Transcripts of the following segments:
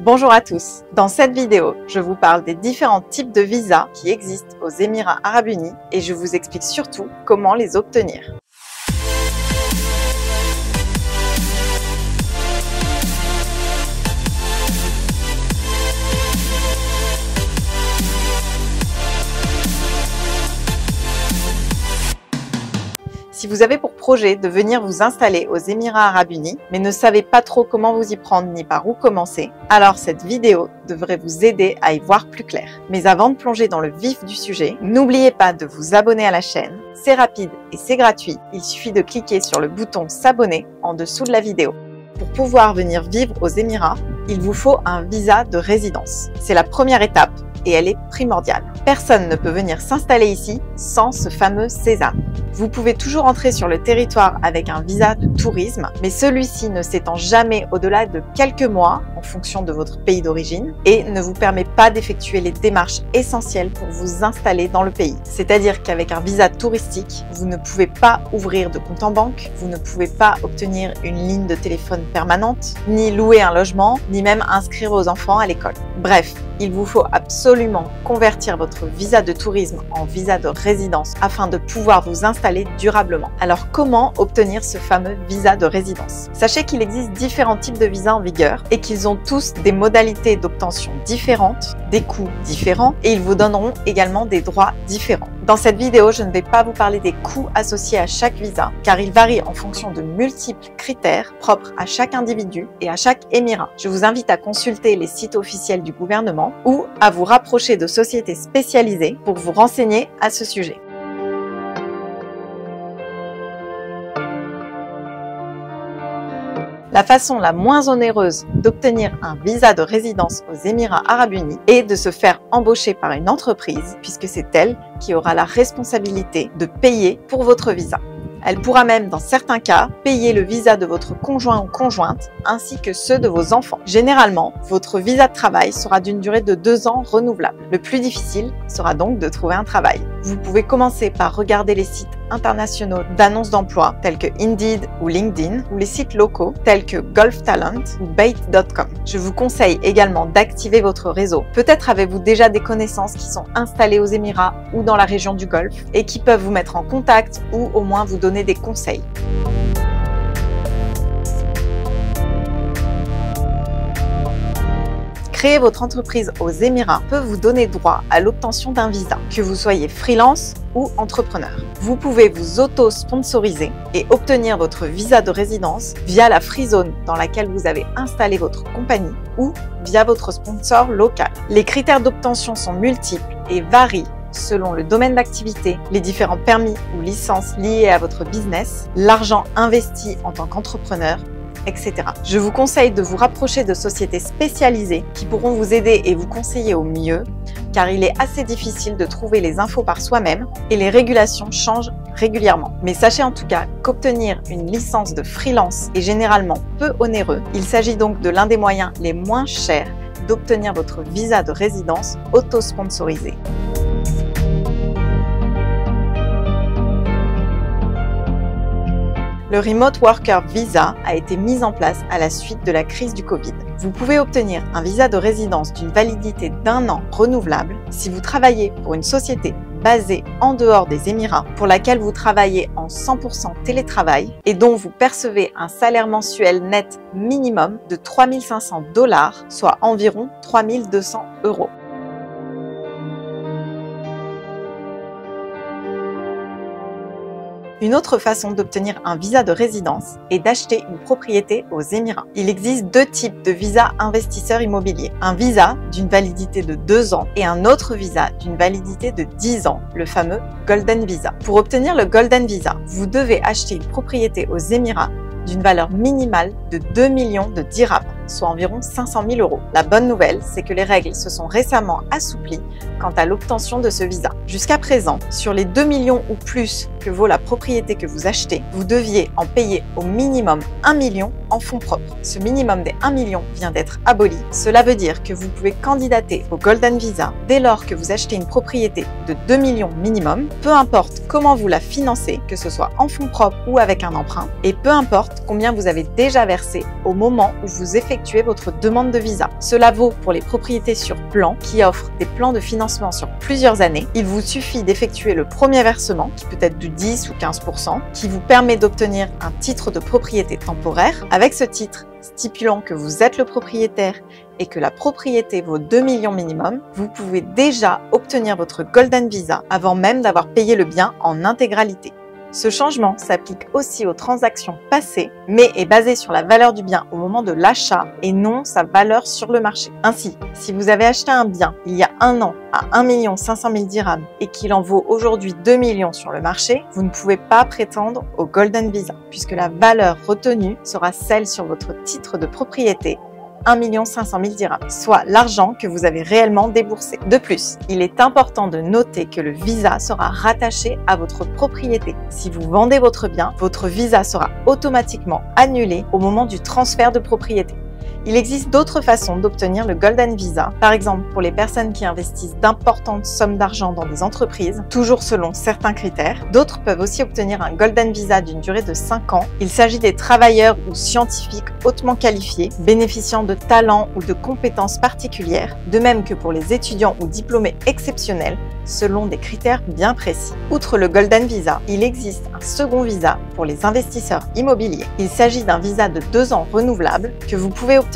Bonjour à tous. Dans cette vidéo, je vous parle des différents types de visas qui existent aux Émirats Arabes Unis et je vous explique surtout comment les obtenir. Si vous avez pour projet de venir vous installer aux Émirats Arabes Unis, mais ne savez pas trop comment vous y prendre ni par où commencer, alors cette vidéo devrait vous aider à y voir plus clair. Mais avant de plonger dans le vif du sujet, n'oubliez pas de vous abonner à la chaîne. C'est rapide et c'est gratuit. Il suffit de cliquer sur le bouton s'abonner en dessous de la vidéo. Pour pouvoir venir vivre aux Émirats, il vous faut un visa de résidence. C'est la première étape et elle est primordiale. Personne ne peut venir s'installer ici sans ce fameux sésame. Vous pouvez toujours entrer sur le territoire avec un visa de tourisme, mais celui-ci ne s'étend jamais au-delà de quelques mois en fonction de votre pays d'origine et ne vous permet pas d'effectuer les démarches essentielles pour vous installer dans le pays. C'est-à-dire qu'avec un visa touristique, vous ne pouvez pas ouvrir de compte en banque, vous ne pouvez pas obtenir une ligne de téléphone permanente, ni louer un logement, ni même inscrire vos enfants à l'école. Bref, il vous faut absolument convertir votre visa de tourisme en visa de résidence afin de pouvoir vous installer durablement. Alors comment obtenir ce fameux visa de résidence? Sachez qu'il existe différents types de visas en vigueur et qu'ils ont tous des modalités d'obtention différentes, des coûts différents et ils vous donneront également des droits différents. Dans cette vidéo, je ne vais pas vous parler des coûts associés à chaque visa car ils varient en fonction de multiples critères propres à chaque individu et à chaque émirat. Je vous invite à consulter les sites officiels du gouvernement ou à vous rapprocher de sociétés spécialisées pour vous renseigner à ce sujet. La façon la moins onéreuse d'obtenir un visa de résidence aux Émirats Arabes Unis est de se faire embaucher par une entreprise puisque c'est elle qui aura la responsabilité de payer pour votre visa. Elle pourra même, dans certains cas, payer le visa de votre conjoint ou conjointe ainsi que ceux de vos enfants. Généralement, votre visa de travail sera d'une durée de 2 ans renouvelable. Le plus difficile sera donc de trouver un travail. Vous pouvez commencer par regarder les sites internationaux d'annonces d'emploi tels que Indeed ou LinkedIn ou les sites locaux tels que Gulf Talent ou Bait.com. Je vous conseille également d'activer votre réseau. Peut-être avez-vous déjà des connaissances qui sont installées aux Émirats ou dans la région du Golfe et qui peuvent vous mettre en contact ou au moins vous donner des conseils. Créer votre entreprise aux Émirats peut vous donner droit à l'obtention d'un visa, que vous soyez freelance ou entrepreneur. Vous pouvez vous auto-sponsoriser et obtenir votre visa de résidence via la Free Zone dans laquelle vous avez installé votre compagnie ou via votre sponsor local. Les critères d'obtention sont multiples et varient selon le domaine d'activité, les différents permis ou licences liées à votre business, l'argent investi en tant qu'entrepreneur, etc. Je vous conseille de vous rapprocher de sociétés spécialisées qui pourront vous aider et vous conseiller au mieux, car il est assez difficile de trouver les infos par soi-même et les régulations changent régulièrement. Mais sachez en tout cas qu'obtenir une licence de freelance est généralement peu onéreux. Il s'agit donc de l'un des moyens les moins chers d'obtenir votre visa de résidence auto-sponsorisé. Le Remote Worker Visa a été mis en place à la suite de la crise du Covid. Vous pouvez obtenir un visa de résidence d'une validité d'1 an renouvelable si vous travaillez pour une société basée en dehors des Émirats pour laquelle vous travaillez en 100% télétravail et dont vous percevez un salaire mensuel net minimum de 3 500 $, soit environ 3 200 €. Une autre façon d'obtenir un visa de résidence est d'acheter une propriété aux Émirats. Il existe 2 types de visa investisseurs immobiliers. Un visa d'une validité de 2 ans et un autre visa d'une validité de 10 ans, le fameux Golden Visa. Pour obtenir le Golden Visa, vous devez acheter une propriété aux Émirats d'une valeur minimale de 2 millions de dirhams, soit environ 500 000 €. La bonne nouvelle, c'est que les règles se sont récemment assouplies quant à l'obtention de ce visa. Jusqu'à présent, sur les 2 millions ou plus que vaut la propriété que vous achetez, vous deviez en payer au minimum 1 million en fonds propres. Ce minimum des 1 million vient d'être aboli. Cela veut dire que vous pouvez candidater au Golden Visa dès lors que vous achetez une propriété de 2 millions minimum, peu importe comment vous la financez, que ce soit en fonds propres ou avec un emprunt, et peu importe combien vous avez déjà versé au moment où vous effectuez votre demande de visa. Cela vaut pour les propriétés sur plan qui offrent des plans de financement sur plusieurs années. Il vous suffit d'effectuer le premier versement, qui peut être de 10 ou 15%, qui vous permet d'obtenir un titre de propriété temporaire. Avec ce titre, stipulant que vous êtes le propriétaire et que la propriété vaut 2 millions minimum, vous pouvez déjà obtenir votre Golden Visa avant même d'avoir payé le bien en intégralité. Ce changement s'applique aussi aux transactions passées, mais est basé sur la valeur du bien au moment de l'achat et non sa valeur sur le marché. Ainsi, si vous avez acheté un bien il y a un an à 1 500 000 dirhams et qu'il en vaut aujourd'hui 2 millions sur le marché, vous ne pouvez pas prétendre au Golden Visa, puisque la valeur retenue sera celle sur votre titre de propriété, 1 500 000 dirhams, soit l'argent que vous avez réellement déboursé. De plus, il est important de noter que le visa sera rattaché à votre propriété. Si vous vendez votre bien, votre visa sera automatiquement annulé au moment du transfert de propriété. Il existe d'autres façons d'obtenir le Golden Visa, par exemple pour les personnes qui investissent d'importantes sommes d'argent dans des entreprises, toujours selon certains critères. D'autres peuvent aussi obtenir un Golden Visa d'une durée de 5 ans. Il s'agit des travailleurs ou scientifiques hautement qualifiés, bénéficiant de talents ou de compétences particulières, de même que pour les étudiants ou diplômés exceptionnels, selon des critères bien précis. Outre le Golden Visa, il existe un second visa pour les investisseurs immobiliers. Il s'agit d'un visa de 2 ans renouvelable que vous pouvez obtenir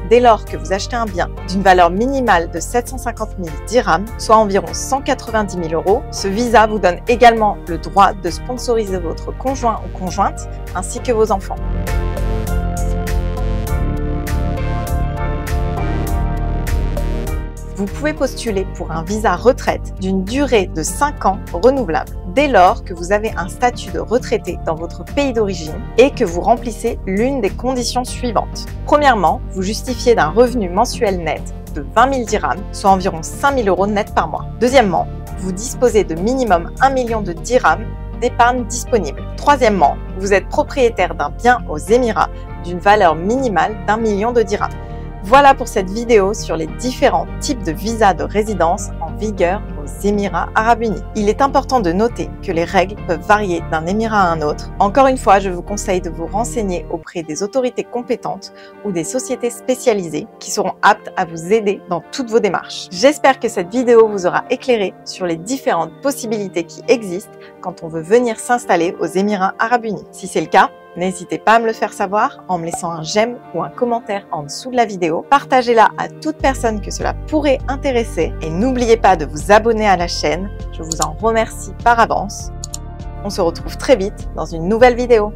dès lors que vous achetez un bien d'une valeur minimale de 750 000 dirhams, soit environ 190 000 euros. Ce visa vous donne également le droit de sponsoriser votre conjoint ou conjointe ainsi que vos enfants. Vous pouvez postuler pour un visa retraite d'une durée de 5 ans renouvelable dès lors que vous avez un statut de retraité dans votre pays d'origine et que vous remplissez l'une des conditions suivantes. Premièrement, vous justifiez d'un revenu mensuel net de 20 000 dirhams, soit environ 5 000 euros net par mois. Deuxièmement, vous disposez de minimum 1 million de dirhams d'épargne disponible. Troisièmement, vous êtes propriétaire d'un bien aux Émirats d'une valeur minimale d'1 million de dirhams. Voilà pour cette vidéo sur les différents types de visas de résidence en vigueur aux Émirats Arabes Unis. Il est important de noter que les règles peuvent varier d'un émirat à un autre. Encore une fois, je vous conseille de vous renseigner auprès des autorités compétentes ou des sociétés spécialisées qui seront aptes à vous aider dans toutes vos démarches. J'espère que cette vidéo vous aura éclairé sur les différentes possibilités qui existent quand on veut venir s'installer aux Émirats Arabes Unis. Si c'est le cas, n'hésitez pas à me le faire savoir en me laissant un j'aime ou un commentaire en dessous de la vidéo. Partagez-la à toute personne que cela pourrait intéresser et n'oubliez pas de vous abonner à la chaîne. Je vous en remercie par avance. On se retrouve très vite dans une nouvelle vidéo.